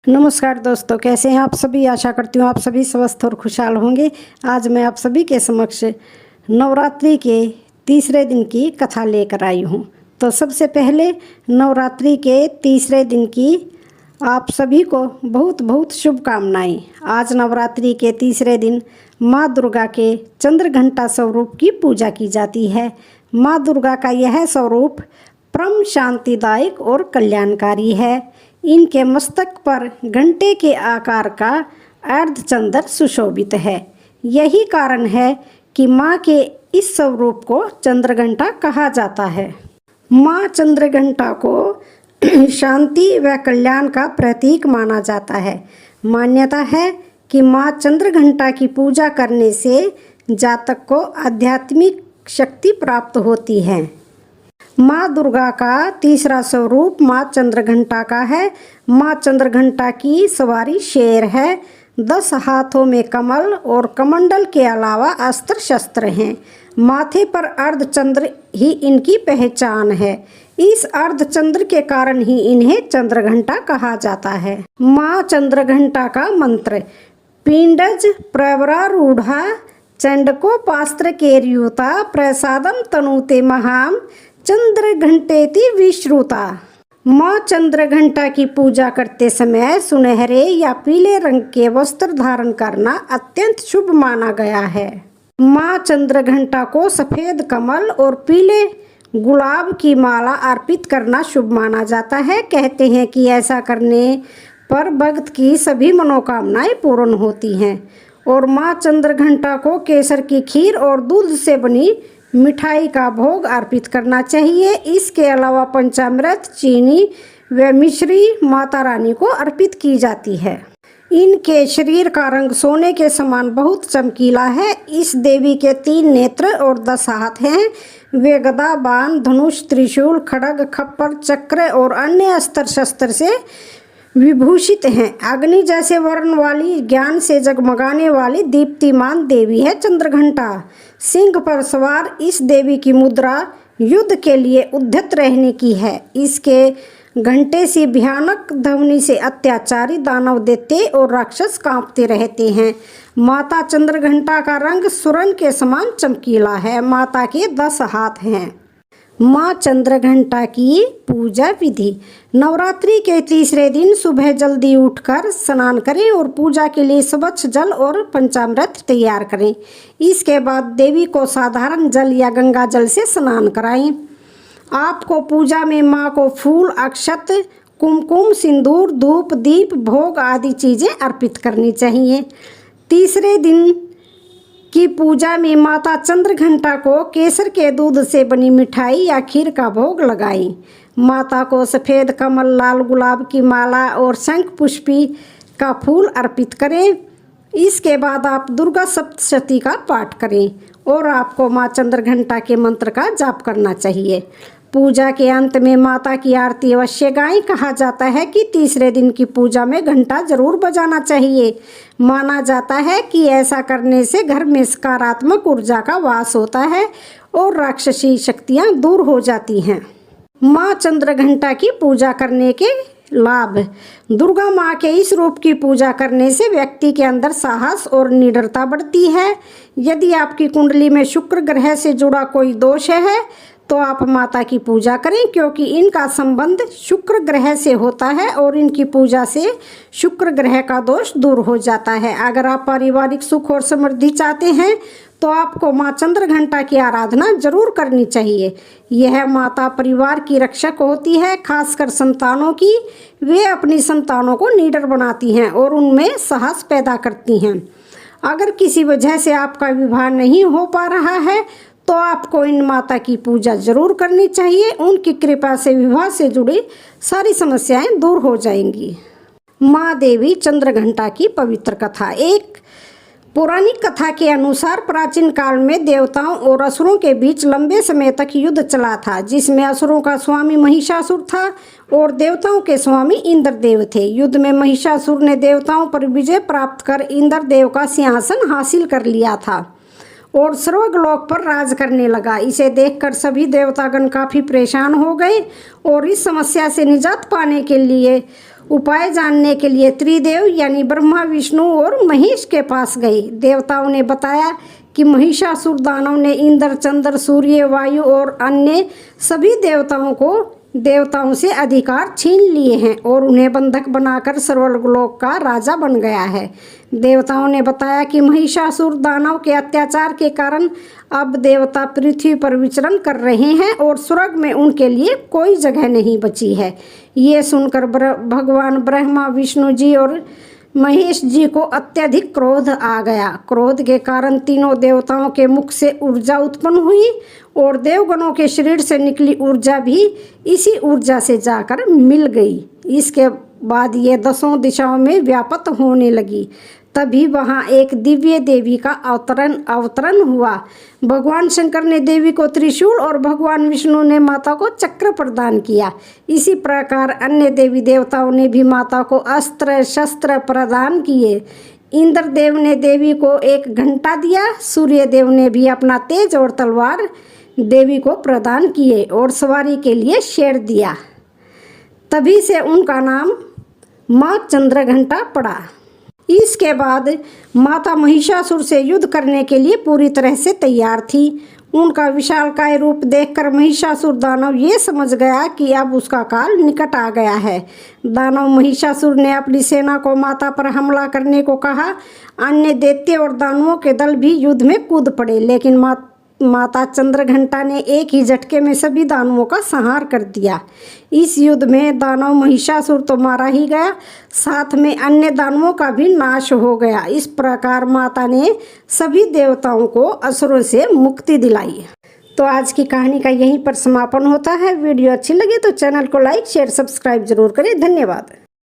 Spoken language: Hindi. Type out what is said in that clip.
नमस्कार दोस्तों, कैसे हैं आप सभी। आशा करती हूँ आप सभी स्वस्थ और खुशहाल होंगे। आज मैं आप सभी के समक्ष नवरात्रि के तीसरे दिन की कथा लेकर आई हूँ। तो सबसे पहले नवरात्रि के तीसरे दिन की आप सभी को बहुत बहुत शुभकामनाएं। आज नवरात्रि के तीसरे दिन माँ दुर्गा के चंद्रघंटा स्वरूप की पूजा की जाती है। माँ दुर्गा का यह स्वरूप परम शांतिदायक और कल्याणकारी है। इनके मस्तक पर घंटे के आकार का अर्धचंद्र सुशोभित है। यही कारण है कि माँ के इस स्वरूप को चंद्रघंटा कहा जाता है। माँ चंद्रघंटा को शांति व कल्याण का प्रतीक माना जाता है। मान्यता है कि माँ चंद्रघंटा की पूजा करने से जातक को आध्यात्मिक शक्ति प्राप्त होती है। माँ दुर्गा का तीसरा स्वरूप माँ चंद्रघंटा का है। माँ चंद्रघंटा की सवारी शेर है। 10 हाथों में कमल और कमंडल के अलावा अस्त्र शस्त्र हैं। माथे पर अर्धचंद्र ही इनकी पहचान है। इस अर्धचंद्र के कारण ही इन्हें चंद्रघंटा कहा जाता है। माँ चंद्रघंटा का मंत्र पिंडज प्रवरारूढ़ा चंडकोपास्त्र केर्युता प्रसादम तनुते महाम चंद्रघंटेति विश्रुता। माँ चंद्रघंटा की पूजा करते समय सुनहरे या पीले रंग के वस्त्र धारण करना अत्यंत शुभ माना गया है। माँ चंद्रघंटा को सफेद कमल और पीले गुलाब की माला अर्पित करना शुभ माना जाता है। कहते हैं कि ऐसा करने पर भक्त की सभी मनोकामनाएं पूर्ण होती हैं। और माँ चंद्रघंटा को केसर की खीर और दूध से बनी मिठाई का भोग अर्पित करना चाहिए। इसके अलावा पंचामृत, चीनी व मिश्री माता रानी को अर्पित की जाती है। इनके शरीर का रंग सोने के समान बहुत चमकीला है। इस देवी के 3 नेत्र और 10 हाथ हैं। वे गदा, बाण, धनुष, त्रिशूल, खड्ग, खप्पर, चक्र और अन्य अस्त्र शस्त्र से विभूषित हैं। अग्नि जैसे वर्ण वाली, ज्ञान से जगमगाने वाली दीप्तिमान देवी है चंद्रघंटा। सिंह पर सवार इस देवी की मुद्रा युद्ध के लिए उद्यत रहने की है। इसके घंटे सी भयानक ध्वनि से अत्याचारी दानव देते और राक्षस कांपते रहते हैं। माता चंद्रघंटा का रंग सुरण के समान चमकीला है। माता के 10 हाथ हैं। माँ चंद्रघंटा की पूजा विधि। नवरात्रि के तीसरे दिन सुबह जल्दी उठकर स्नान करें और पूजा के लिए स्वच्छ जल और पंचामृत तैयार करें। इसके बाद देवी को साधारण जल या गंगा जल से स्नान कराएं। आपको पूजा में माँ को फूल, अक्षत, कुमकुम, सिंदूर, धूप, दीप, भोग आदि चीज़ें अर्पित करनी चाहिए। तीसरे दिन की पूजा में माता चंद्रघंटा को केसर के दूध से बनी मिठाई या खीर का भोग लगाएं। माता को सफ़ेद कमल, लाल गुलाब की माला और शंख पुष्पी का फूल अर्पित करें। इसके बाद आप दुर्गा सप्तशती का पाठ करें और आपको माँ चंद्रघंटा के मंत्र का जाप करना चाहिए। पूजा के अंत में माता की आरती अवश्य गाएं। कहा जाता है कि तीसरे दिन की पूजा में घंटा जरूर बजाना चाहिए। माना जाता है कि ऐसा करने से घर में सकारात्मक ऊर्जा का वास होता है और राक्षसी शक्तियां दूर हो जाती हैं। माँ चंद्रघंटा की पूजा करने के लाभ। दुर्गा माँ के इस रूप की पूजा करने से व्यक्ति के अंदर साहस और निडरता बढ़ती है। यदि आपकी कुंडली में शुक्र ग्रह से जुड़ा कोई दोष है तो आप माता की पूजा करें, क्योंकि इनका संबंध शुक्र ग्रह से होता है और इनकी पूजा से शुक्र ग्रह का दोष दूर हो जाता है। अगर आप पारिवारिक सुख और समृद्धि चाहते हैं तो आपको माँ चंद्रघंटा की आराधना जरूर करनी चाहिए। यह माता परिवार की रक्षक होती है, खासकर संतानों की। वे अपनी संतानों को निडर बनाती हैं और उनमें साहस पैदा करती हैं। अगर किसी वजह से आपका विवाह नहीं हो पा रहा है तो आपको इन माता की पूजा जरूर करनी चाहिए। उनकी कृपा से विवाह से जुड़ी सारी समस्याएं दूर हो जाएंगी। माँ देवी चंद्रघंटा की पवित्र कथा। एक पौराणिक कथा के अनुसार प्राचीन काल में देवताओं और असुरों के बीच लंबे समय तक युद्ध चला था, जिसमें असुरों का स्वामी महिषासुर था और देवताओं के स्वामी इंद्रदेव थे। युद्ध में महिषासुर ने देवताओं पर विजय प्राप्त कर इंद्रदेव का सिंहासन हासिल कर लिया था और स्वर्गलोक पर राज करने लगा। इसे देखकर सभी देवतागण काफ़ी परेशान हो गए और इस समस्या से निजात पाने के लिए उपाय जानने के लिए त्रिदेव यानी ब्रह्मा, विष्णु और महेश के पास गए। देवताओं ने बताया कि महिषासुर दानव ने इंद्र, चंद्र, सूर्य, वायु और अन्य सभी देवताओं से अधिकार छीन लिए हैं और उन्हें बंधक बनाकर स्वर्गलोक का राजा बन गया है। देवताओं ने बताया कि महिषासुर दानव के अत्याचार के कारण अब देवता पृथ्वी पर विचरण कर रहे हैं और स्वर्ग में उनके लिए कोई जगह नहीं बची है। ये सुनकर भगवान ब्रह्मा, विष्णु जी और महेश जी को अत्यधिक क्रोध आ गया। क्रोध के कारण तीनों देवताओं के मुख से ऊर्जा उत्पन्न हुई और देवगणों के शरीर से निकली ऊर्जा भी इसी ऊर्जा से जाकर मिल गई। इसके बाद ये 10 दिशाओं में व्याप्त होने लगी। तभी वहाँ एक दिव्य देवी का अवतरण हुआ। भगवान शंकर ने देवी को त्रिशूल और भगवान विष्णु ने माता को चक्र प्रदान किया। इसी प्रकार अन्य देवी देवताओं ने भी माता को अस्त्र शस्त्र प्रदान किए। इंद्रदेव ने देवी को एक घंटा दिया। सूर्य देव ने भी अपना तेज और तलवार देवी को प्रदान किए और सवारी के लिए शेर दिया। तभी से उनका नाम माँ चंद्रघंटा पड़ा। इसके बाद माता महिषासुर से युद्ध करने के लिए पूरी तरह से तैयार थी। उनका विशालकाय रूप देखकर महिषासुर दानव ये समझ गया कि अब उसका काल निकट आ गया है। दानव महिषासुर ने अपनी सेना को माता पर हमला करने को कहा। अन्य दैत्य और दानवों के दल भी युद्ध में कूद पड़े, लेकिन माता चंद्रघंटा ने एक ही झटके में सभी दानवों का संहार कर दिया। इस युद्ध में दानव महिषासुर तो मारा ही गया, साथ में अन्य दानवों का भी नाश हो गया। इस प्रकार माता ने सभी देवताओं को असुरों से मुक्ति दिलाई। तो आज की कहानी का यहीं पर समापन होता है। वीडियो अच्छी लगे तो चैनल को लाइक, शेयर, सब्सक्राइब जरूर करें। धन्यवाद।